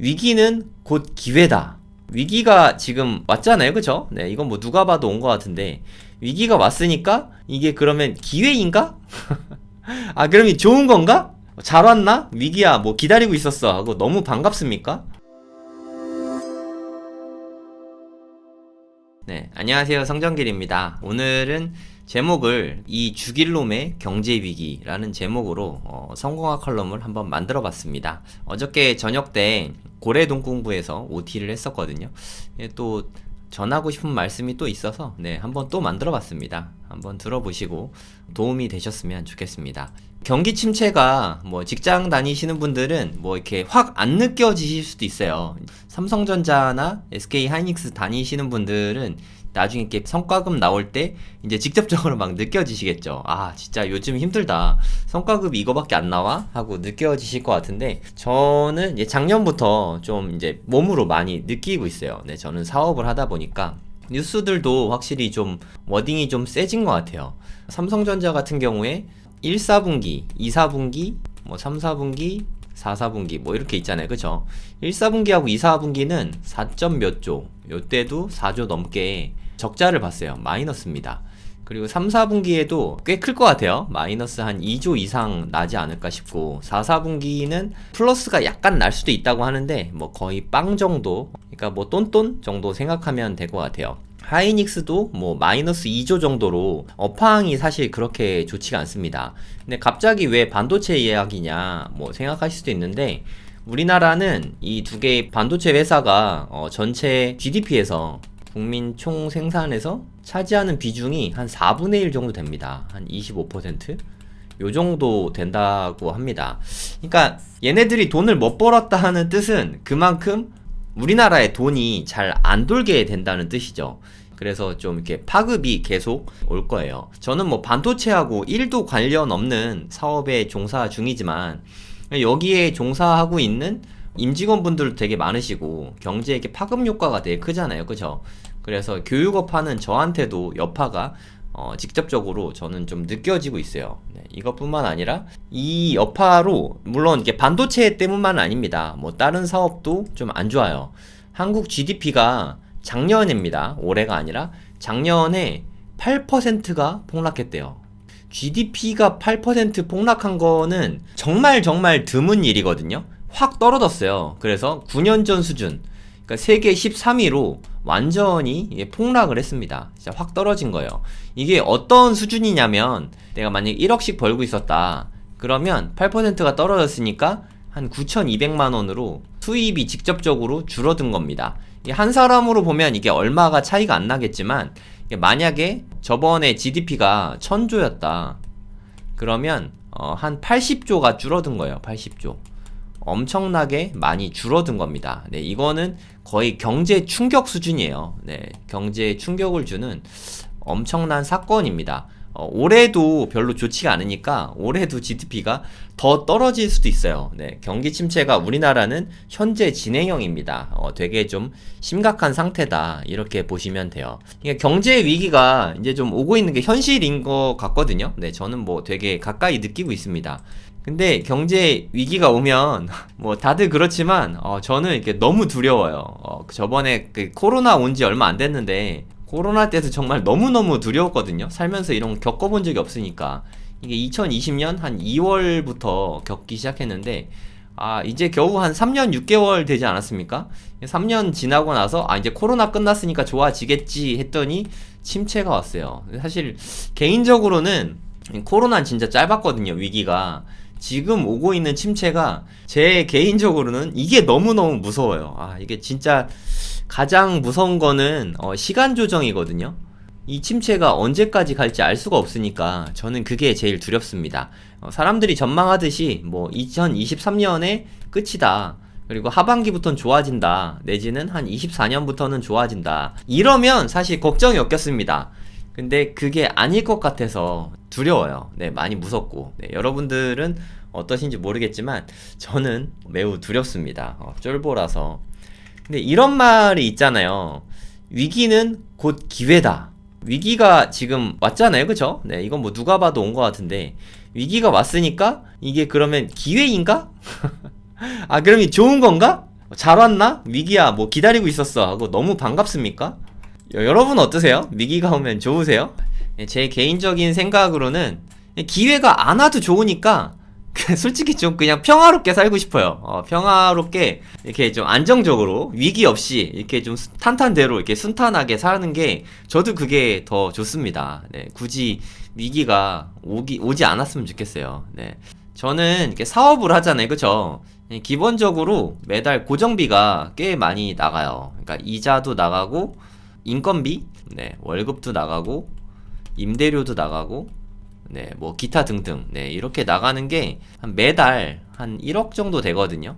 위기는 곧 기회다. 위기가 지금 왔잖아요, 그쵸? 네, 이건 뭐 누가 봐도 온 것 같은데, 위기가 왔으니까 이게 그러면 기회인가? 아, 그럼 이 좋은 건가? 잘 왔나? 위기야, 뭐 기다리고 있었어 하고 너무 반갑습니까? 네, 안녕하세요. 성정길입니다. 오늘은 제목을 이 죽일 놈의 경제위기라는 제목으로 성공학 컬럼을 한번 만들어 봤습니다. 어저께 저녁 때 고래동공부에서 OT를 했었거든요. 또 전하고 싶은 말씀이 또 있어서 한번 또 만들어 봤습니다. 한번 들어보시고 도움이 되셨으면 좋겠습니다. 경기 침체가 뭐 직장 다니시는 분들은 뭐 이렇게 확 안 느껴지실 수도 있어요. 삼성전자나 SK하이닉스 다니시는 분들은 나중에 이렇게 성과급 나올 때 이제 직접적으로 막 느껴지시겠죠. 아, 진짜 요즘 힘들다. 성과급이 이거밖에 안 나와? 하고 느껴지실 것 같은데, 저는 이제 작년부터 좀 이제 몸으로 많이 느끼고 있어요. 네, 저는 사업을 하다 보니까 뉴스들도 확실히 좀 워딩이 좀 세진 것 같아요. 삼성전자 같은 경우에 1, 4분기, 2, 4분기, 뭐 3, 4분기, 4, 4분기 뭐 이렇게 있잖아요. 그쵸? 1, 4분기하고 2, 4분기는 4점 몇 조, 요때도 4조 넘게 적자를 봤어요. 마이너스입니다. 그리고 3, 4분기에도 꽤 클 것 같아요. 마이너스 한 2조 이상 나지 않을까 싶고, 4, 4분기는 플러스가 약간 날 수도 있다고 하는데 뭐 거의 빵 정도, 그러니까 뭐 똔똔 정도 생각하면 될 것 같아요. 하이닉스도 뭐 마이너스 2조 정도로 업황이 사실 그렇게 좋지가 않습니다. 근데 갑자기 왜 반도체 이야기냐 뭐 생각하실 수도 있는데, 우리나라는 이 두 개의 반도체 회사가 전체 GDP에서 국민 총 생산에서 차지하는 비중이 한 4분의 1 정도 됩니다. 한 25%? 요 정도 된다고 합니다. 그러니까 얘네들이 돈을 못 벌었다 하는 뜻은 그만큼 우리나라의 돈이 잘 안 돌게 된다는 뜻이죠. 그래서 좀 이렇게 파급이 계속 올 거예요. 저는 뭐 반도체하고 1도 관련 없는 사업에 종사 중이지만, 여기에 종사하고 있는 임직원분들도 되게 많으시고 경제에 이렇게 파급 효과가 되게 크잖아요. 그죠? 그래서 교육업 하는 저한테도 여파가 직접적으로 저는 좀 느껴지고 있어요. 네, 이것뿐만 아니라 이 여파로 물론 이게 반도체 때문만 아닙니다. 뭐 다른 사업도 좀 안 좋아요. 한국 GDP가 작년입니다. 올해가 아니라 작년에 8%가 폭락했대요. GDP가 8% 폭락한 거는 정말 드문 일이거든요. 확 떨어졌어요. 그래서 9년 전 수준, 그러니까 세계 13위로 완전히 폭락을 했습니다. 진짜 확 떨어진 거예요. 이게 어떤 수준이냐면, 내가 만약 1억씩 벌고 있었다. 그러면 8%가 떨어졌으니까 한 9,200만 원으로 수입이 직접적으로 줄어든 겁니다. 한 사람으로 보면 이게 얼마가 차이가 안 나겠지만, 만약에 저번에 GDP가 1000조였다. 그러면 한 80조가 줄어든 거예요. 80조. 엄청나게 많이 줄어든 겁니다. 네, 이거는 거의 경제 충격 수준이에요. 네, 경제 충격을 주는 엄청난 사건입니다. 올해도 별로 좋지가 않으니까 올해도 GDP가 더 떨어질 수도 있어요. 네, 경기 침체가 우리나라는 현재 진행형입니다. 되게 좀 심각한 상태다, 이렇게 보시면 돼요. 그러니까 경제 위기가 이제 좀 오고 있는 게 현실인 것 같거든요. 네, 저는 뭐 되게 가까이 느끼고 있습니다. 근데 경제 위기가 오면 뭐 다들 그렇지만 저는 이렇게 너무 두려워요. 저번에 그 코로나 온 지 얼마 안 됐는데, 코로나 때도 정말 너무너무 두려웠거든요. 살면서 이런 거 겪어본 적이 없으니까. 이게 2020년 한 2월부터 겪기 시작했는데, 이제 겨우 한 3년 6개월 되지 않았습니까? 3년 지나고 나서 이제 코로나 끝났으니까 좋아지겠지 했더니 침체가 왔어요. 사실 개인적으로는 코로나는 진짜 짧았거든요, 위기가. 지금 오고 있는 침체가 제 개인적으로는 이게 너무너무 무서워요. 이게 진짜 가장 무서운 거는 시간 조정이거든요. 이 침체가 언제까지 갈지 알 수가 없으니까 저는 그게 제일 두렵습니다. 사람들이 전망하듯이 뭐 2023년에 끝이다, 그리고 하반기부터는 좋아진다, 내지는 한 24년부터는 좋아진다, 이러면 사실 걱정이 없겠습니다. 근데 그게 아닐 것 같아서 두려워요. 네, 많이 무섭고. 네, 여러분들은 어떠신지 모르겠지만 저는 매우 두렵습니다. 쫄보라서. 근데 이런 말이 있잖아요. 위기는 곧 기회다. 위기가 지금 왔잖아요. 그쵸? 네, 이건 뭐 누가 봐도 온 것 같은데, 위기가 왔으니까 이게 그러면 기회인가? 그럼 이 좋은 건가? 잘 왔나? 위기야, 뭐 기다리고 있었어 하고 너무 반갑습니까? 여러분 어떠세요? 위기가 오면 좋으세요? 제 개인적인 생각으로는 기회가 안 와도 좋으니까 솔직히 좀 그냥 평화롭게 살고 싶어요. 평화롭게 이렇게 좀 안정적으로 위기 없이 이렇게 좀 탄탄대로 이렇게 순탄하게 사는 게 저도 그게 더 좋습니다. 네, 굳이 위기가 오지 않았으면 좋겠어요. 네. 저는 이렇게 사업을 하잖아요. 그쵸? 기본적으로 매달 고정비가 꽤 많이 나가요. 그러니까 이자도 나가고 인건비, 네, 월급도 나가고 임대료도 나가고 네, 뭐 기타 등등 네, 이렇게 나가는 게 한 매달 한 1억 정도 되거든요.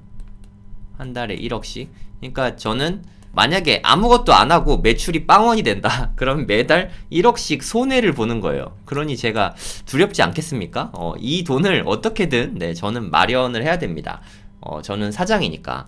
한 달에 1억씩. 그러니까 저는 만약에 아무것도 안 하고 매출이 빵원이 된다. 그러면 매달 1억씩 손해를 보는 거예요. 그러니 제가 두렵지 않겠습니까? 이 돈을 어떻게든 네, 저는 마련을 해야 됩니다. 저는 사장이니까.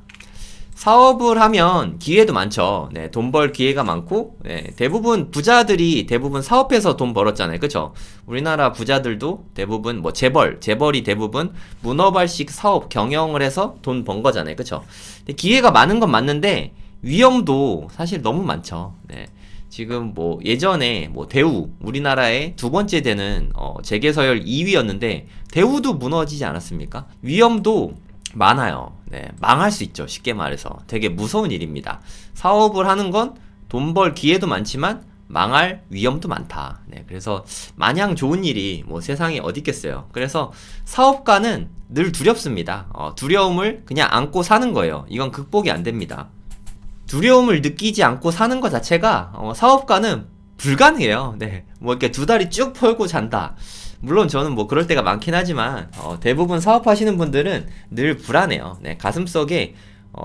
사업을 하면 기회도 많죠. 네, 돈 벌 기회가 많고, 네, 대부분 부자들이 대부분 사업해서 돈 벌었잖아요. 그쵸? 우리나라 부자들도 대부분, 뭐, 재벌이 대부분 문어발식 사업 경영을 해서 돈 번 거잖아요. 그쵸? 근데 기회가 많은 건 맞는데, 위험도 사실 너무 많죠. 네. 지금 뭐, 예전에 뭐, 대우, 우리나라의 두 번째 되는, 재계서열 2위였는데, 대우도 무너지지 않았습니까? 위험도 많아요. 네, 망할 수 있죠. 쉽게 말해서. 되게 무서운 일입니다. 사업을 하는 건 돈 벌 기회도 많지만 망할 위험도 많다. 네, 그래서 마냥 좋은 일이 뭐 세상에 어디 있겠어요. 그래서 사업가는 늘 두렵습니다. 두려움을 그냥 안고 사는 거예요. 이건 극복이 안 됩니다. 두려움을 느끼지 않고 사는 것 자체가 사업가는 불가능해요. 네, 뭐 이렇게 두 다리 쭉 펴고 잔다. 물론 저는 뭐 그럴 때가 많긴 하지만 대부분 사업하시는 분들은 늘 불안해요. 네, 가슴속에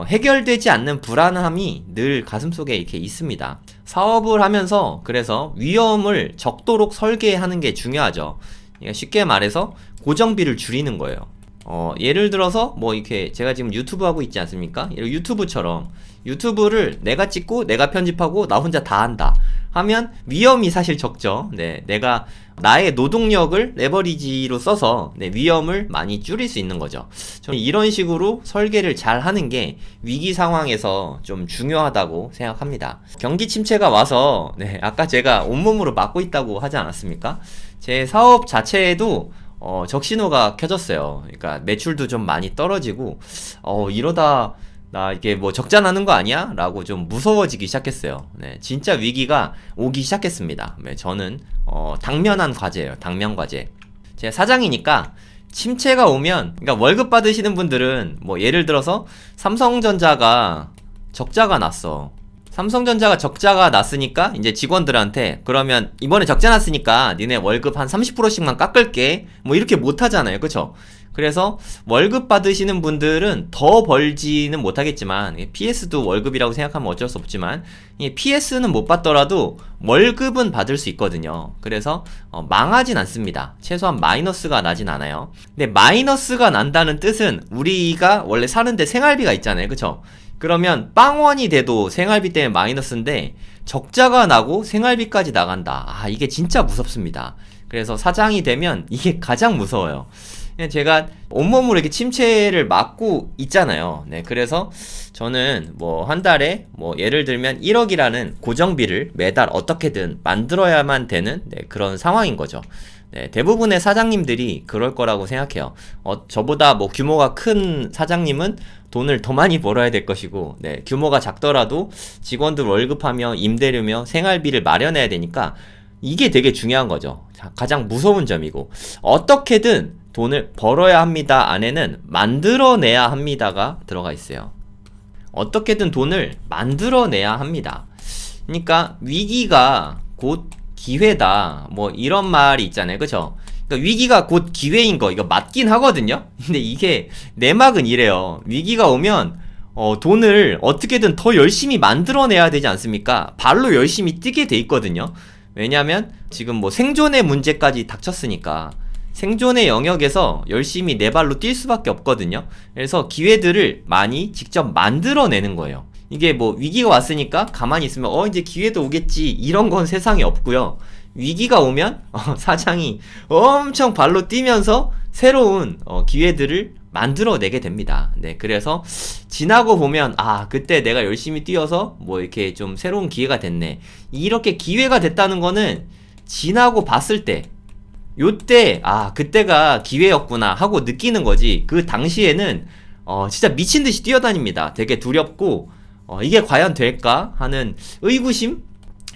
해결되지 않는 불안함이 늘 가슴속에 이렇게 있습니다. 사업을 하면서 그래서 위험을 적도록 설계하는 게 중요하죠. 그러니까 쉽게 말해서 고정비를 줄이는 거예요. 예를 들어서 뭐 이렇게 제가 지금 유튜브 하고 있지 않습니까? 유튜브처럼 유튜브를 내가 찍고 내가 편집하고 나 혼자 다 한다 하면 위험이 사실 적죠. 네, 내가 나의 노동력을 레버리지로 써서 네, 위험을 많이 줄일 수 있는 거죠. 저는 이런 식으로 설계를 잘 하는 게 위기 상황에서 좀 중요하다고 생각합니다. 경기 침체가 와서 네, 아까 제가 온몸으로 막고 있다고 하지 않았습니까? 제 사업 자체에도 적신호가 켜졌어요. 그러니까 매출도 좀 많이 떨어지고 이러다 나 이게 뭐 적자 나는 거 아니야? 라고 좀 무서워지기 시작했어요. 네, 진짜 위기가 오기 시작했습니다. 네, 저는 당면한 과제예요. 당면 과제. 제가 사장이니까 침체가 오면 그러니까 월급 받으시는 분들은 뭐 예를 들어서 삼성전자가 적자가 났어. 삼성전자가 적자가 났으니까 이제 직원들한테 그러면 이번에 적자 났으니까 니네 월급 한 30%씩만 깎을게 뭐 이렇게 못 하잖아요. 그쵸? 그래서 월급 받으시는 분들은 더 벌지는 못하겠지만 PS도 월급이라고 생각하면 어쩔 수 없지만 PS는 못 받더라도 월급은 받을 수 있거든요. 그래서 망하진 않습니다. 최소한 마이너스가 나진 않아요. 근데 마이너스가 난다는 뜻은 우리가 원래 사는데 생활비가 있잖아요. 그쵸? 그러면 빵원이 돼도 생활비 때문에 마이너스인데 적자가 나고 생활비까지 나간다. 이게 진짜 무섭습니다. 그래서 사장이 되면 이게 가장 무서워요. 제가 온몸으로 이렇게 침체를 막고 있잖아요. 네, 그래서 저는 뭐 한 달에 뭐 예를 들면 1억이라는 고정비를 매달 어떻게든 만들어야만 되는 네, 그런 상황인 거죠. 네, 대부분의 사장님들이 그럴 거라고 생각해요. 저보다 뭐 규모가 큰 사장님은 돈을 더 많이 벌어야 될 것이고, 네, 규모가 작더라도 직원들 월급하며 임대료며 생활비를 마련해야 되니까 이게 되게 중요한 거죠. 가장 무서운 점이고, 어떻게든 돈을 벌어야 합니다 안에는 만들어내야 합니다가 들어가 있어요. 어떻게든 돈을 만들어내야 합니다. 그러니까 위기가 곧 기회다 뭐 이런 말이 있잖아요. 그쵸? 그러니까 위기가 곧 기회인 거 이거 맞긴 하거든요. 근데 이게 내막은 이래요. 위기가 오면 돈을 어떻게든 더 열심히 만들어내야 되지 않습니까? 발로 열심히 뛰게 돼 있거든요. 왜냐면 지금 뭐 생존의 문제까지 닥쳤으니까 생존의 영역에서 열심히 내 발로 뛸 수밖에 없거든요. 그래서 기회들을 많이 직접 만들어내는 거예요. 이게 뭐 위기가 왔으니까 가만히 있으면 이제 기회도 오겠지 이런 건 세상에 없고요. 위기가 오면 사장이 엄청 발로 뛰면서 새로운 기회들을 만들어내게 됩니다. 네, 그래서 지나고 보면 그때 내가 열심히 뛰어서 뭐 이렇게 좀 새로운 기회가 됐네. 이렇게 기회가 됐다는 거는 지나고 봤을 때 요때 그때가 기회였구나 하고 느끼는 거지. 그 당시에는 진짜 미친 듯이 뛰어다닙니다. 되게 두렵고 이게 과연 될까 하는 의구심?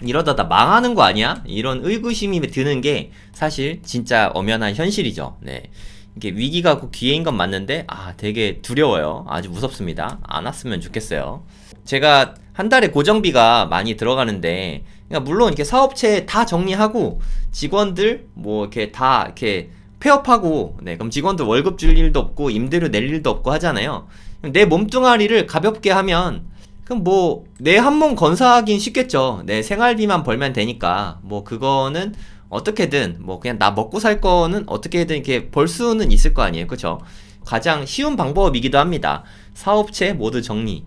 이러다 나 망하는 거 아니야? 이런 의구심이 드는 게 사실 진짜 엄연한 현실이죠. 네. 이게 위기가 곧 기회인 건 맞는데 되게 두려워요. 아주 무섭습니다. 안 왔으면 좋겠어요. 제가 한 달에 고정비가 많이 들어가는데, 그러니까 물론 이렇게 사업체 다 정리하고 직원들 뭐 이렇게 다 이렇게 폐업하고, 네, 그럼 직원들 월급 줄 일도 없고 임대료 낼 일도 없고 하잖아요. 내 몸뚱아리를 가볍게 하면 그럼 뭐 내 한 몸 건사하긴 쉽겠죠. 내 생활비만 벌면 되니까 뭐 그거는 어떻게든 뭐 그냥 나 먹고 살 거는 어떻게든 이렇게 벌 수는 있을 거 아니에요. 그쵸? 가장 쉬운 방법이기도 합니다. 사업체 모두 정리.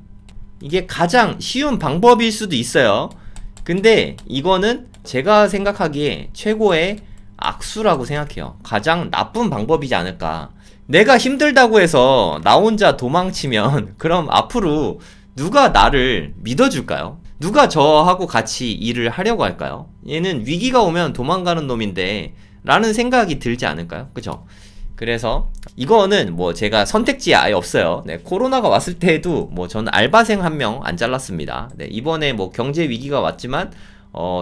이게 가장 쉬운 방법일 수도 있어요. 근데 이거는 제가 생각하기에 최고의 악수라고 생각해요. 가장 나쁜 방법이지 않을까. 내가 힘들다고 해서 나 혼자 도망치면 그럼 앞으로 누가 나를 믿어줄까요? 누가 저하고 같이 일을 하려고 할까요? 얘는 위기가 오면 도망가는 놈인데 라는 생각이 들지 않을까요? 그죠? 그래서 이거는 뭐 제가 선택지에 아예 없어요. 네, 코로나가 왔을 때에도 뭐 저는 알바생 한 명 안 잘랐습니다. 네, 이번에 뭐 경제 위기가 왔지만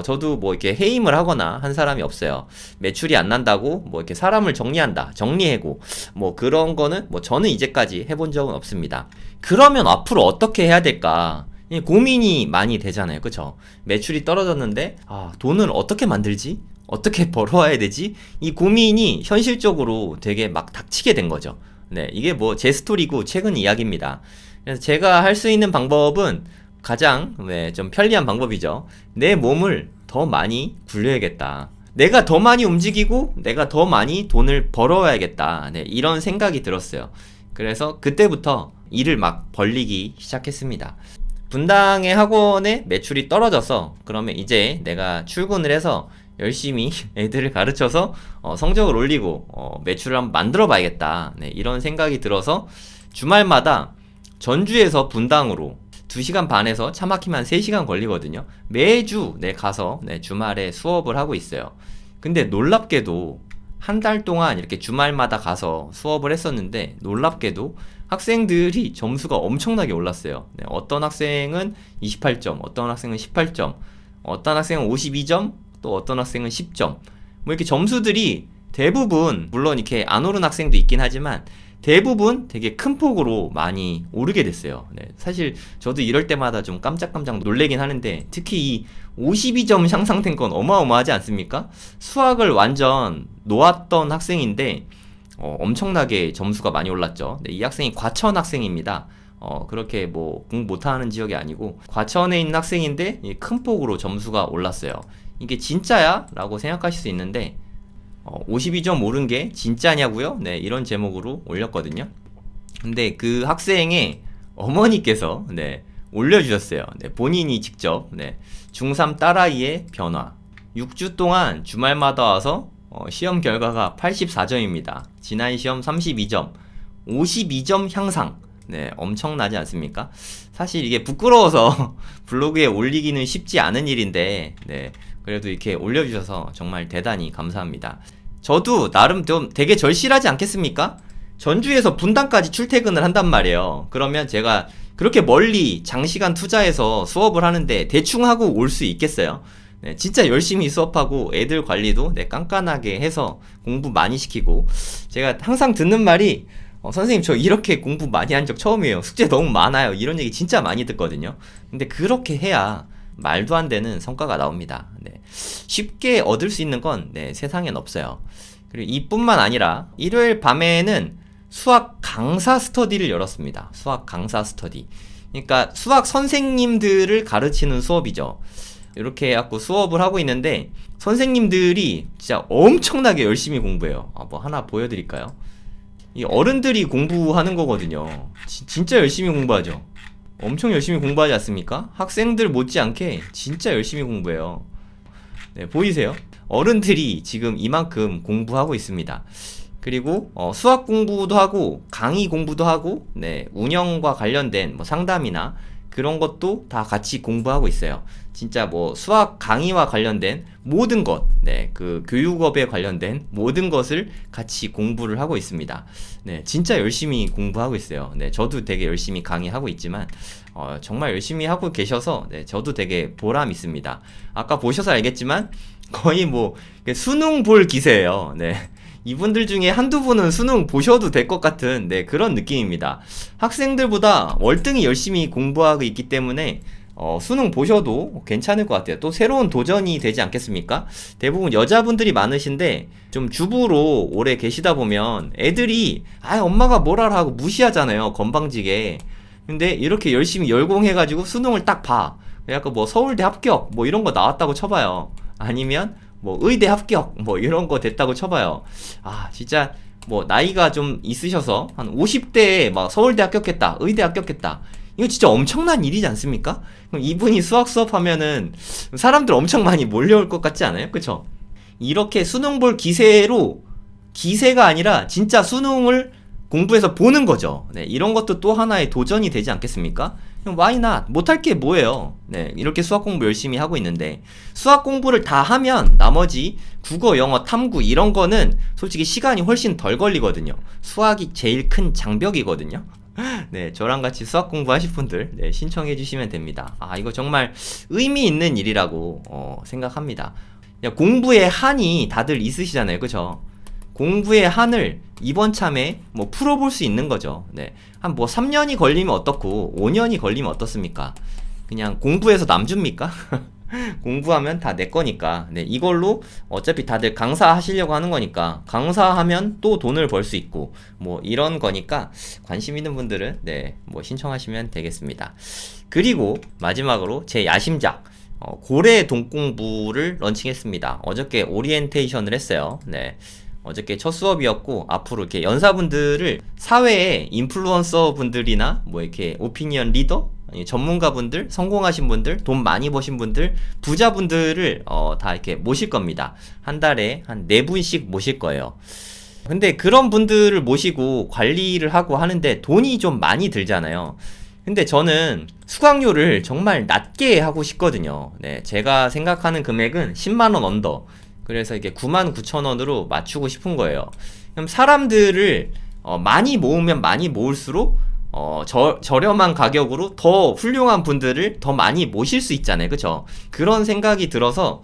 저도 뭐 이렇게 해임을 하거나 한 사람이 없어요. 매출이 안 난다고 뭐 이렇게 사람을 정리한다, 정리해고 뭐 그런 거는 뭐 저는 이제까지 해본 적은 없습니다. 그러면 앞으로 어떻게 해야 될까? 고민이 많이 되잖아요. 그쵸? 매출이 떨어졌는데 돈을 어떻게 만들지? 어떻게 벌어와야 되지? 이 고민이 현실적으로 되게 막 닥치게 된 거죠. 네, 이게 뭐 제 스토리고 최근 이야기입니다. 그래서 제가 할 수 있는 방법은 가장 좀 편리한 방법이죠. 내 몸을 더 많이 굴려야겠다. 내가 더 많이 움직이고 내가 더 많이 돈을 벌어와야겠다. 네, 이런 생각이 들었어요. 그래서 그때부터 일을 막 벌리기 시작했습니다. 분당의 학원에 매출이 떨어져서 그러면 이제 내가 출근을 해서 열심히 애들을 가르쳐서 성적을 올리고 매출을 한번 만들어 봐야겠다. 네, 이런 생각이 들어서 주말마다 전주에서 분당으로 2시간 반에서 차 막히면 3시간 걸리거든요. 매주 가서 주말에 수업을 하고 있어요. 근데 놀랍게도 한 달 동안 이렇게 주말마다 가서 수업을 했었는데 놀랍게도 학생들이 점수가 엄청나게 올랐어요. 네, 어떤 학생은 28점, 어떤 학생은 18점, 어떤 학생은 52점, 또 어떤 학생은 10점. 뭐 이렇게 점수들이 대부분 물론 이렇게 안 오른 학생도 있긴 하지만 대부분 되게 큰 폭으로 많이 오르게 됐어요. 네, 사실 저도 이럴 때마다 좀 깜짝깜짝 놀래긴 하는데 특히 이 52점 향상된 건 어마어마하지 않습니까? 수학을 완전 놓았던 학생인데 엄청나게 점수가 많이 올랐죠. 네, 이 학생이 과천 학생입니다. 그렇게 뭐 공부 못하는 지역이 아니고 과천에 있는 학생인데 큰 폭으로 점수가 올랐어요. 이게 진짜야? 라고 생각하실 수 있는데 52점 오른 게 진짜냐고요? 네, 이런 제목으로 올렸거든요. 근데 그 학생의 어머니께서 올려주셨어요. 네, 본인이 직접 중3 딸아이의 변화 6주 동안 주말마다 와서 시험 결과가 84점입니다. 지난 시험 32점 52점 향상. 네, 엄청나지 않습니까? 사실 이게 부끄러워서 블로그에 올리기는 쉽지 않은 일인데 그래도 이렇게 올려주셔서 정말 대단히 감사합니다. 저도 나름 좀 되게 절실하지 않겠습니까? 전주에서 분당까지 출퇴근을 한단 말이에요. 그러면 제가 그렇게 멀리 장시간 투자해서 수업을 하는데 대충 하고 올 수 있겠어요? 네, 진짜 열심히 수업하고 애들 관리도 깐깐하게 해서 공부 많이 시키고 제가 항상 듣는 말이 선생님 저 이렇게 공부 많이 한 적 처음이에요. 숙제 너무 많아요. 이런 얘기 진짜 많이 듣거든요. 근데 그렇게 해야 말도 안 되는 성과가 나옵니다. 쉽게 얻을 수 있는 건 세상엔 없어요. 그리고 이뿐만 아니라 일요일 밤에는 수학 강사 스터디를 열었습니다. 수학 강사 스터디. 그러니까 수학 선생님들을 가르치는 수업이죠. 이렇게 해갖고 수업을 하고 있는데 선생님들이 진짜 엄청나게 열심히 공부해요. 뭐 하나 보여드릴까요? 이 어른들이 공부하는 거거든요. 진짜 열심히 공부하죠. 엄청 열심히 공부하지 않습니까? 학생들 못지않게 진짜 열심히 공부해요. 네, 보이세요? 어른들이 지금 이만큼 공부하고 있습니다. 그리고 수학 공부도 하고 강의 공부도 하고 네, 운영과 관련된 뭐 상담이나 그런 것도 다 같이 공부하고 있어요. 진짜 뭐 수학 강의와 관련된 모든 것, 네, 그 교육업에 관련된 모든 것을 같이 공부를 하고 있습니다. 네, 진짜 열심히 공부하고 있어요. 네, 저도 되게 열심히 강의하고 있지만 정말 열심히 하고 계셔서 네, 저도 되게 보람 있습니다. 아까 보셔서 알겠지만 거의 뭐 수능 볼 기세예요. 네. 이분들 중에 한두 분은 수능 보셔도 될 것 같은 네, 그런 느낌입니다. 학생들보다 월등히 열심히 공부하고 있기 때문에 수능 보셔도 괜찮을 것 같아요. 또 새로운 도전이 되지 않겠습니까? 대부분 여자분들이 많으신데 좀 주부로 오래 계시다 보면 애들이 엄마가 뭘 알아 하고 무시하잖아요. 건방지게. 근데 이렇게 열심히 열공해가지고 수능을 딱 봐. 약간 뭐 서울대 합격 뭐 이런 거 나왔다고 쳐봐요. 아니면 뭐 의대 합격 뭐 이런 거 됐다고 쳐봐요. 진짜 뭐 나이가 좀 있으셔서 한 50대에 막 서울대 합격했다, 의대 합격했다. 이거 진짜 엄청난 일이지 않습니까? 그럼 이분이 수학 수업하면은 사람들 엄청 많이 몰려올 것 같지 않아요? 그쵸? 이렇게 수능 볼 기세로, 기세가 아니라 진짜 수능을 공부해서 보는 거죠. 네, 이런 것도 또 하나의 도전이 되지 않겠습니까? Why not? 못할 게 뭐예요? 네, 이렇게 수학 공부 열심히 하고 있는데 수학 공부를 다 하면 나머지 국어, 영어, 탐구 이런 거는 솔직히 시간이 훨씬 덜 걸리거든요. 수학이 제일 큰 장벽이거든요. 네, 저랑 같이 수학 공부하실 분들 네, 신청해 주시면 됩니다. 이거 정말 의미 있는 일이라고 생각합니다. 공부의 한이 다들 있으시잖아요. 그쵸? 공부의 한을 이번 참에 뭐 풀어볼 수 있는 거죠. 네. 한 뭐 3년이 걸리면 어떻고 5년이 걸리면 어떻습니까? 그냥 공부해서 남 줍니까? 공부하면 다 내 거니까. 네, 이걸로 어차피 다들 강사하시려고 하는 거니까 강사하면 또 돈을 벌 수 있고 뭐 이런 거니까 관심 있는 분들은 네, 뭐 신청하시면 되겠습니다. 그리고 마지막으로 제 야심작 고래 동공부를 런칭했습니다. 어저께 오리엔테이션을 했어요. 네. 어저께 첫 수업이었고 앞으로 이렇게 연사분들을 사회의 인플루언서 분들이나 뭐 이렇게 오피니언 리더 전문가분들, 성공하신 분들, 돈 많이 버신 분들, 부자분들을 다 이렇게 모실 겁니다. 한 달에 한 4분씩 모실 거예요. 근데 그런 분들을 모시고 관리를 하고 하는데 돈이 좀 많이 들잖아요. 근데 저는 수강료를 정말 낮게 하고 싶거든요. 네, 제가 생각하는 금액은 10만원 언더. 그래서 이게 99,000원으로 맞추고 싶은 거예요. 그럼 사람들을 많이 모으면 많이 모을수록 저렴한 가격으로 더 훌륭한 분들을 더 많이 모실 수 있잖아요. 그쵸? 그런 생각이 들어서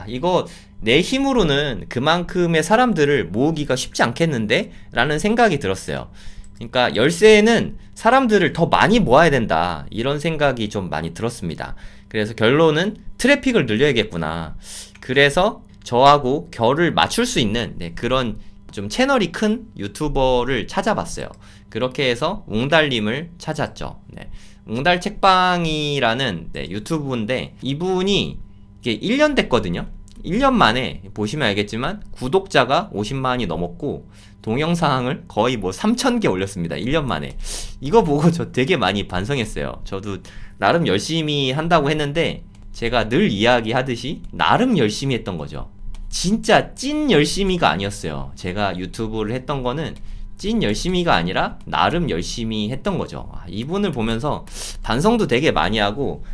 이거 내 힘으로는 그만큼의 사람들을 모으기가 쉽지 않겠는데? 라는 생각이 들었어요. 그러니까 열쇠는 사람들을 더 많이 모아야 된다. 이런 생각이 좀 많이 들었습니다. 그래서 결론은 트래픽을 늘려야겠구나. 그래서 저하고 결을 맞출 수 있는 그런 좀 채널이 큰 유튜버를 찾아봤어요. 그렇게 해서 웅달님을 찾았죠. 네. 웅달 책방이라는 유튜브인데 이분이 이게 1년 됐거든요. 1년 만에 보시면 알겠지만 구독자가 50만이 넘었고 동영상을 거의 뭐 3,000개 올렸습니다. 1년 만에. 이거 보고 저 되게 많이 반성했어요. 저도 나름 열심히 한다고 했는데 제가 늘 이야기하듯이 나름 열심히 했던 거죠. 진짜 찐 열심히가 아니었어요. 제가 유튜브를 했던 거는 찐 열심히가 아니라 나름 열심히 했던 거죠. 이분을 보면서 반성도 되게 많이 하고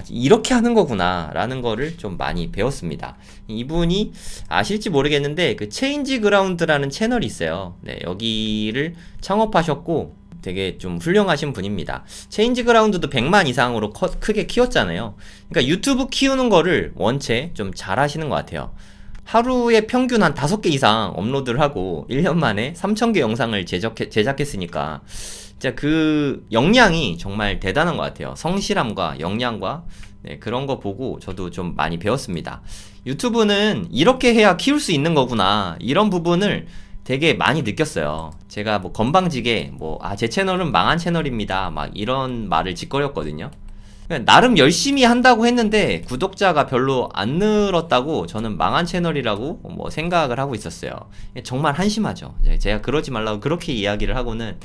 이렇게 하는 거구나 라는 거를 좀 많이 배웠습니다. 이분이 아실지 모르겠는데 그 체인지 그라운드라는 채널이 있어요. 네, 여기를 창업하셨고 되게 좀 훌륭하신 분입니다. 체인지 그라운드도 100만 이상으로 크게 키웠잖아요. 그러니까 유튜브 키우는 거를 원체 좀 잘하시는 것 같아요. 하루에 평균 한 5개 이상 업로드를 하고 1년 만에 3,000개 영상을 제작했으니까 진짜 그 역량이 정말 대단한 것 같아요. 성실함과 역량과 그런 거 보고 저도 좀 많이 배웠습니다. 유튜브는 이렇게 해야 키울 수 있는 거구나 이런 부분을 되게 많이 느꼈어요. 제가 뭐 건방지게 제 채널은 망한 채널입니다 막 이런 말을 짓거렸거든요. 나름 열심히 한다고 했는데 구독자가 별로 안 늘었다고 저는 망한 채널이라고 생각을 하고 있었어요. 정말 한심하죠. 제가 그러지 말라고 그렇게 이야기를 하고는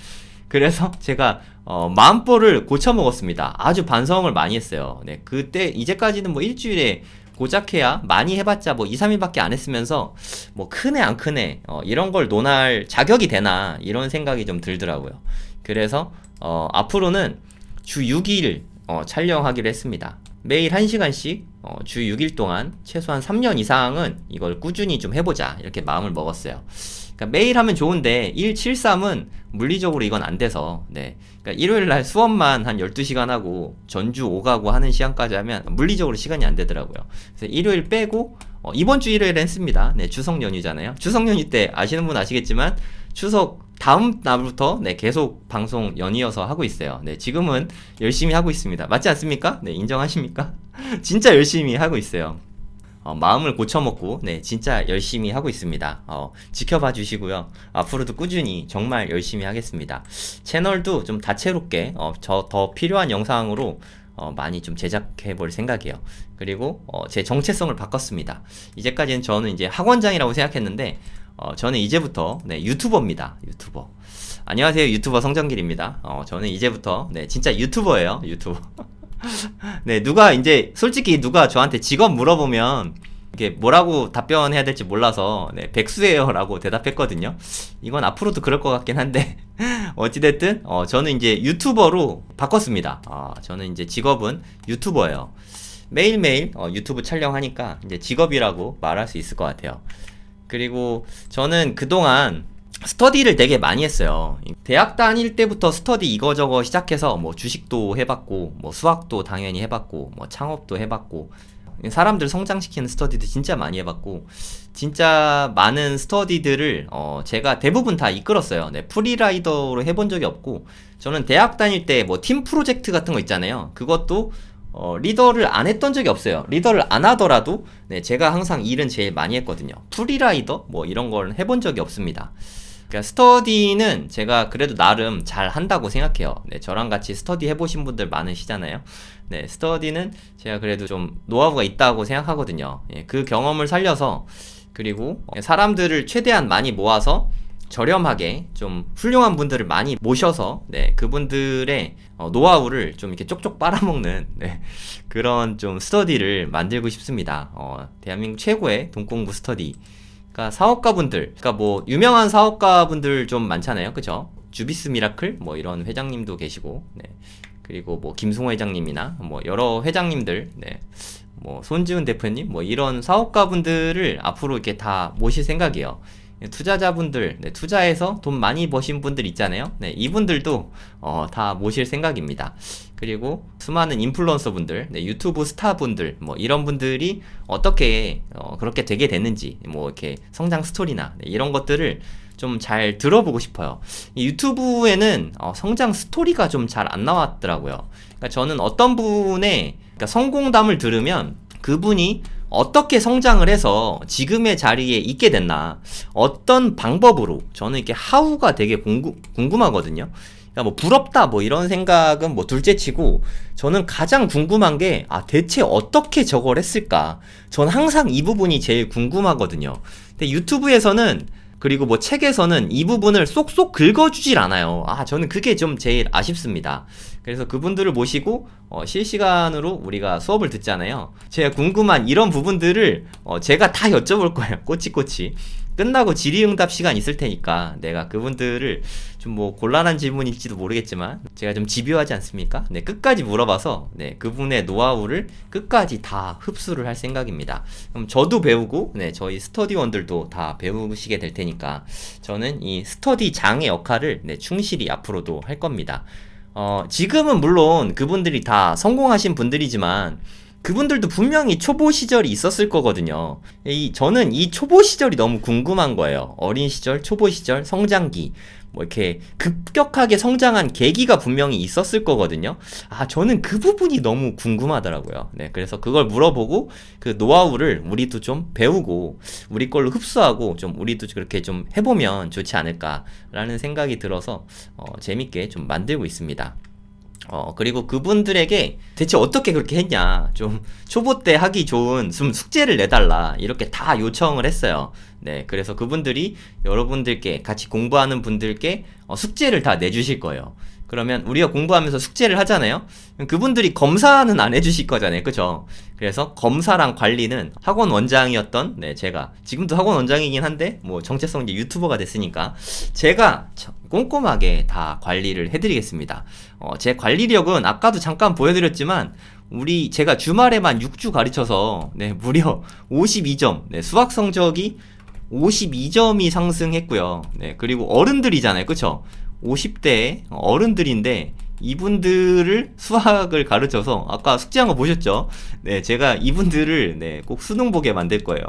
그래서 제가 마음보를 고쳐 먹었습니다. 아주 반성을 많이 했어요. 네, 그때 이제까지는 일주일에 고작 해야 많이 해봤자 뭐 2, 3일밖에 안 했으면서 뭐 크네 안 크네 이런 걸 논할 자격이 되나 이런 생각이 좀 들더라고요. 그래서 앞으로는 주 6일 촬영하기로 했습니다. 매일 1시간씩 주 6일 동안 최소한 3년 이상은 이걸 꾸준히 좀 해보자 이렇게 마음을 먹었어요. 그러니까 매일 하면 좋은데 173은 물리적으로 이건 안 돼서 네. 그러니까 일요일날 수업만 한 12시간 하고 전주 오가고 하는 시간까지 하면 물리적으로 시간이 안 되더라고요. 그래서 일요일 빼고 이번 주 일요일에 했습니다. 네, 추석 연휴잖아요. 추석 연휴 때 아시는 분 아시겠지만 추석 다음 날부터 네, 계속 방송 연이어서 하고 있어요. 네, 지금은 열심히 하고 있습니다. 맞지 않습니까? 네, 인정하십니까? 진짜 열심히 하고 있어요. 마음을 고쳐먹고 네 진짜 열심히 하고 있습니다. 지켜봐 주시고요. 앞으로도 꾸준히 정말 열심히 하겠습니다. 채널도 좀 다채롭게 저 더 필요한 영상으로 많이 좀 제작해 볼 생각이에요. 그리고 제 정체성을 바꿨습니다. 이제까지는 저는 이제 학원장이라고 생각했는데 저는 이제부터 네 유튜버입니다. 유튜버. 안녕하세요, 유튜버 성정길입니다. 저는 이제부터 네 진짜 유튜버예요. 유튜버. 네, 솔직히 누가 저한테 직업 물어보면, 이게 뭐라고 답변해야 될지 몰라서, 네, 백수예요 라고 대답했거든요. 이건 앞으로도 그럴 것 같긴 한데, 어찌됐든, 저는 이제 유튜버로 바꿨습니다. 저는 이제 직업은 유튜버예요. 매일매일, 유튜브 촬영하니까, 이제 직업이라고 말할 수 있을 것 같아요. 그리고 저는 그동안, 스터디를 되게 많이 했어요. 대학 다닐 때부터 스터디 이거저거 시작해서 뭐 주식도 해봤고 뭐 수학도 당연히 해봤고 뭐 창업도 해봤고 사람들 성장시키는 스터디도 진짜 많이 해봤고 진짜 많은 스터디들을 제가 대부분 다 이끌었어요. 네, 프리라이더로 해본 적이 없고 저는 대학 다닐 때 뭐 팀 프로젝트 같은 거 있잖아요. 그것도 리더를 안 했던 적이 없어요. 리더를 안 하더라도 네, 제가 항상 일은 제일 많이 했거든요. 프리라이더 뭐 이런 걸 해본 적이 없습니다. 그러니까 스터디는 제가 그래도 나름 잘 한다고 생각해요. 네, 저랑 같이 스터디 해보신 분들 많으시잖아요. 네, 스터디는 제가 그래도 좀 노하우가 있다고 생각하거든요. 예, 그 경험을 살려서 그리고 사람들을 최대한 많이 모아서 저렴하게 좀 훌륭한 분들을 많이 모셔서 네, 그분들의 노하우를 좀 이렇게 쪽쪽 빨아먹는 네, 그런 좀 스터디를 만들고 싶습니다. 대한민국 최고의 돈 공부 스터디. 그러니까 사업가분들, 그러니까 뭐 유명한 사업가분들 좀 많잖아요, 그죠? 주비스 미라클 뭐 이런 회장님도 계시고, 네. 그리고 뭐 김승호 회장님이나 뭐 여러 회장님들, 네. 뭐 손지훈 대표님, 뭐 이런 사업가분들을 앞으로 이렇게 다 모실 생각이에요. 투자자분들, 네, 투자해서 돈 많이 버신 분들 있잖아요. 네, 이분들도 다 모실 생각입니다. 그리고 수많은 인플루언서 분들, 네, 유튜브 스타 분들, 뭐 이런 분들이 어떻게 그렇게 되게 됐는지, 뭐 이렇게 성장 스토리나 네, 이런 것들을 좀 잘 들어보고 싶어요. 이 유튜브에는 성장 스토리가 좀 잘 안 나왔더라고요. 그러니까 저는 어떤 분의 그러니까 성공담을 들으면 그분이 어떻게 성장을 해서 지금의 자리에 있게 됐나, 어떤 방법으로, 저는 이렇게 하우가 되게 궁금하거든요. 그러니까 뭐 부럽다 뭐 이런 생각은 뭐 둘째치고 저는 가장 궁금한 게 대체 어떻게 저걸 했을까. 전 항상 이 부분이 제일 궁금하거든요. 근데 유튜브에서는 그리고 뭐 책에서는 이 부분을 쏙쏙 긁어주질 않아요. 저는 그게 좀 제일 아쉽습니다. 그래서 그분들을 모시고 실시간으로 우리가 수업을 듣잖아요. 제가 궁금한 이런 부분들을 제가 다 여쭤볼 거예요. 꼬치꼬치. 끝나고 질의응답 시간 있을 테니까 내가 그분들을 좀 뭐 곤란한 질문일지도 모르겠지만 제가 좀 집요하지 않습니까? 네, 끝까지 물어봐서 네, 그분의 노하우를 끝까지 다 흡수를 할 생각입니다. 그럼 저도 배우고 네, 저희 스터디원들도 다 배우시게 될 테니까 저는 이 스터디장의 역할을 네, 충실히 앞으로도 할 겁니다. 지금은 물론 그분들이 다 성공하신 분들이지만 그분들도 분명히 초보 시절이 있었을 거거든요. 저는 이 초보 시절이 너무 궁금한 거예요. 어린 시절, 초보 시절, 성장기. 뭐 이렇게 급격하게 성장한 계기가 분명히 있었을 거거든요. 저는 그 부분이 너무 궁금하더라고요. 네, 그래서 그걸 물어보고 그 노하우를 우리도 좀 배우고 우리 걸로 흡수하고 좀 우리도 그렇게 좀 해보면 좋지 않을까라는 생각이 들어서 재밌게 좀 만들고 있습니다. 그리고 그분들에게 대체 어떻게 그렇게 했냐, 좀 초보 때 하기 좋은 좀 숙제를 내달라 이렇게 다 요청을 했어요. 네, 그래서 그분들이 여러분들께 같이 공부하는 분들께 숙제를 다 내주실 거예요. 그러면 우리가 공부하면서 숙제를 하잖아요. 그분들이 검사는 안 해주실 거잖아요. 그죠? 그래서 검사랑 관리는 학원 원장이었던 제가 지금도 학원 원장이긴 한데 뭐 정체성 이제 유튜버가 됐으니까 제가 꼼꼼하게 다 관리를 해드리겠습니다. 제 관리력은 아까도 잠깐 보여드렸지만 제가 주말에만 6주 가르쳐서 무려 52점 수학 성적이 52점이 상승했고요. 그리고 어른들이잖아요. 그쵸? 50대 어른들인데 이분들을 수학을 가르쳐서 아까 숙제한 거 보셨죠? 제가 이분들을 꼭 수능 보게 만들 거예요.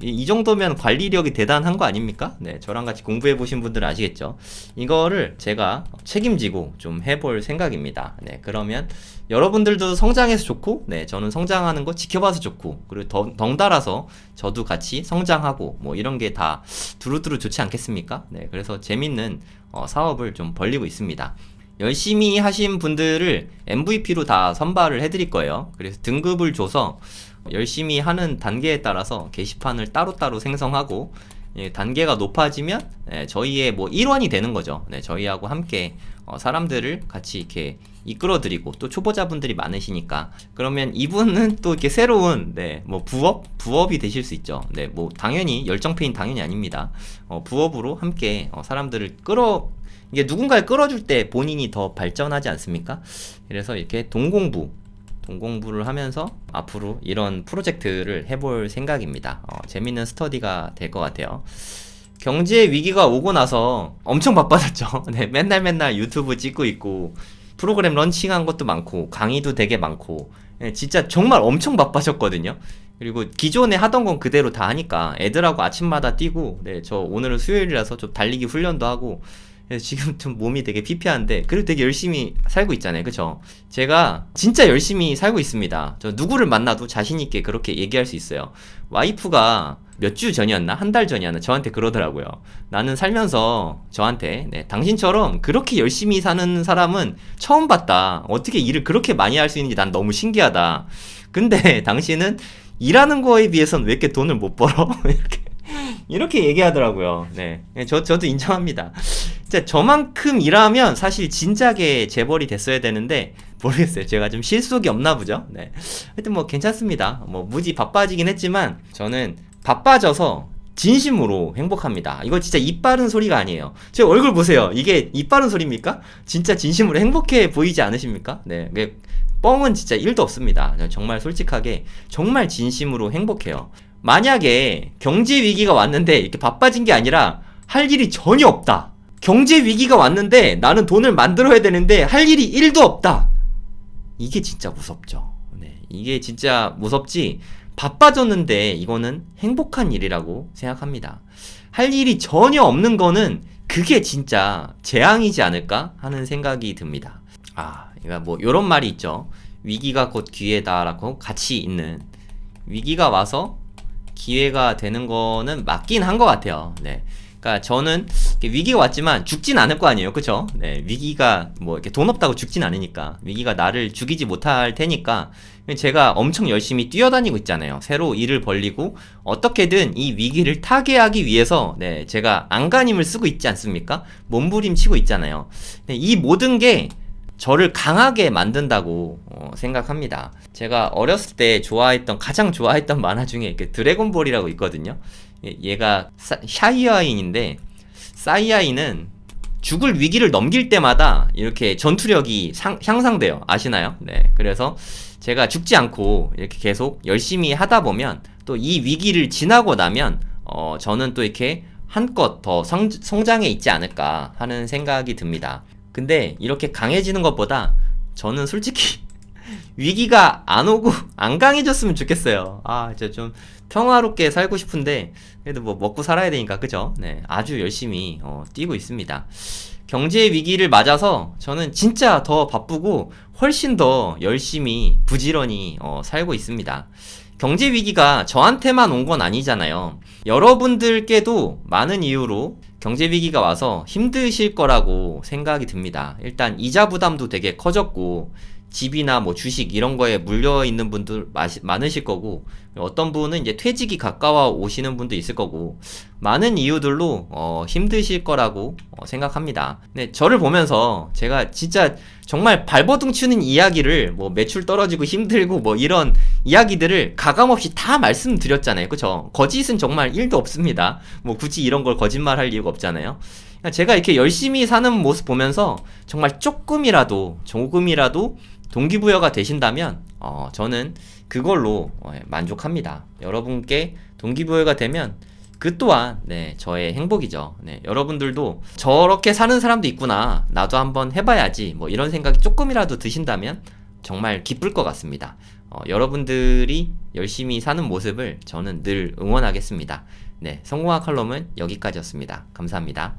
이 정도면 관리력이 대단한 거 아닙니까? 저랑 같이 공부해 보신 분들은 아시겠죠? 이거를 제가 책임지고 좀 해볼 생각입니다. 그러면 여러분들도 성장해서 좋고, 저는 성장하는 거 지켜봐서 좋고, 그리고 덩달아서 저도 같이 성장하고, 뭐 이런 게 다 두루두루 좋지 않겠습니까? 그래서 재밌는 사업을 좀 벌리고 있습니다. 열심히 하신 분들을 MVP로 다 선발을 해드릴 거예요. 그래서 등급을 줘서 열심히 하는 단계에 따라서 게시판을 따로따로 생성하고 단계가 높아지면 저희의 뭐 일원이 되는 거죠. 저희하고 함께 사람들을 같이 이렇게 이끌어드리고 또 초보자분들이 많으시니까 그러면 이분은 또 이렇게 새로운 뭐 부업이 되실 수 있죠. 뭐 당연히 열정페인 당연히 아닙니다. 부업으로 함께 사람들을 이게 누군가를 끌어줄 때 본인이 더 발전하지 않습니까? 그래서 이렇게 동공부를 하면서 앞으로 이런 프로젝트를 해볼 생각입니다. 재밌는 스터디가 될 것 같아요. 경제 위기가 오고 나서 엄청 바빠졌죠. 맨날 유튜브 찍고 있고 프로그램 런칭한 것도 많고 강의도 되게 많고 진짜 정말 엄청 바빠졌거든요. 그리고 기존에 하던 건 그대로 다 하니까 애들하고 아침마다 뛰고 저 오늘은 수요일이라서 좀 달리기 훈련도 하고 지금 좀 몸이 되게 피폐한데 그래도 되게 열심히 살고 있잖아요. 그쵸? 제가 진짜 열심히 살고 있습니다. 저 누구를 만나도 자신있게 그렇게 얘기할 수 있어요. 와이프가 몇 주 전이었나? 한 달 전이었나? 저한테 그러더라고요. 나는 살면서 저한테 당신처럼 그렇게 열심히 사는 사람은 처음 봤다. 어떻게 일을 그렇게 많이 할 수 있는지 난 너무 신기하다. 근데 당신은 일하는 거에 비해서는 왜 이렇게 돈을 못 벌어? 이렇게 얘기하더라고요. 저도 인정합니다. 진짜 저만큼 일하면 사실 진작에 재벌이 됐어야 되는데 모르겠어요. 제가 좀 실속이 없나 보죠. 하여튼 뭐 괜찮습니다. 뭐 무지 바빠지긴 했지만 저는 바빠져서 진심으로 행복합니다. 이거 진짜 입 바른 소리가 아니에요. 제 얼굴 보세요. 이게 입 바른 소리입니까? 진짜 진심으로 행복해 보이지 않으십니까? 뻥은 진짜 1도 없습니다. 정말 솔직하게 정말 진심으로 행복해요. 만약에 경제 위기가 왔는데 이렇게 바빠진 게 아니라 할 일이 전혀 없다. 경제 위기가 왔는데 나는 돈을 만들어야 되는데 할 일이 1도 없다. 이게 진짜 무섭죠. 이게 진짜 무섭지. 바빠졌는데 이거는 행복한 일이라고 생각합니다. 할 일이 전혀 없는 거는 그게 진짜 재앙이지 않을까 하는 생각이 듭니다. 그러니까 뭐 요런 말이 있죠. 위기가 곧 기회다라고 같이 있는 위기가 와서 기회가 되는 거는 맞긴 한 것 같아요. 그러니까 저는 위기가 왔지만 죽진 않을 거 아니에요. 그쵸? 위기가 뭐 이렇게 돈 없다고 죽진 않으니까 위기가 나를 죽이지 못할 테니까 제가 엄청 열심히 뛰어다니고 있잖아요. 새로 일을 벌리고 어떻게든 이 위기를 타개하기 위해서 제가 안간힘을 쓰고 있지 않습니까? 몸부림치고 있잖아요. 이 모든 게 저를 강하게 만든다고 생각합니다. 제가 어렸을 때 가장 좋아했던 만화 중에 드래곤볼이라고 있거든요. 얘가 샤이아인인데 사이아인은 죽을 위기를 넘길 때마다 이렇게 전투력이 향상돼요. 아시나요? 그래서 제가 죽지 않고 이렇게 계속 열심히 하다 보면 또 이 위기를 지나고 나면 저는 또 이렇게 한껏 더 성장해 있지 않을까 하는 생각이 듭니다. 근데 이렇게 강해지는 것보다 저는 솔직히 위기가 안 오고 안 강해졌으면 좋겠어요. 진짜 좀 평화롭게 살고 싶은데 그래도 뭐 먹고 살아야 되니까 그죠? 아주 열심히 뛰고 있습니다. 경제 위기를 맞아서 저는 진짜 더 바쁘고 훨씬 더 열심히 부지런히 살고 있습니다. 경제 위기가 저한테만 온 건 아니잖아요. 여러분들께도 많은 이유로 경제 위기가 와서 힘드실 거라고 생각이 듭니다. 일단 이자 부담도 되게 커졌고 집이나 뭐 주식 이런 거에 물려 있는 분들 많으실 거고, 어떤 분은 이제 퇴직이 가까워 오시는 분도 있을 거고, 많은 이유들로 힘드실 거라고 생각합니다. 근데 저를 보면서 제가 진짜 정말 발버둥 치는 이야기를 뭐 매출 떨어지고 힘들고 뭐 이런 이야기들을 가감없이 다 말씀드렸잖아요. 그쵸? 거짓은 정말 1도 없습니다. 뭐 굳이 이런 걸 거짓말 할 이유가 없잖아요. 제가 이렇게 열심히 사는 모습 보면서 정말 조금이라도 동기부여가 되신다면 저는 그걸로 만족합니다. 여러분께 동기부여가 되면 그 또한 네, 저의 행복이죠. 네, 여러분들도 저렇게 사는 사람도 있구나, 나도 한번 해봐야지, 뭐 이런 생각이 조금이라도 드신다면 정말 기쁠 것 같습니다. 여러분들이 열심히 사는 모습을 저는 늘 응원하겠습니다. 네, 성공학 칼럼은 여기까지였습니다. 감사합니다.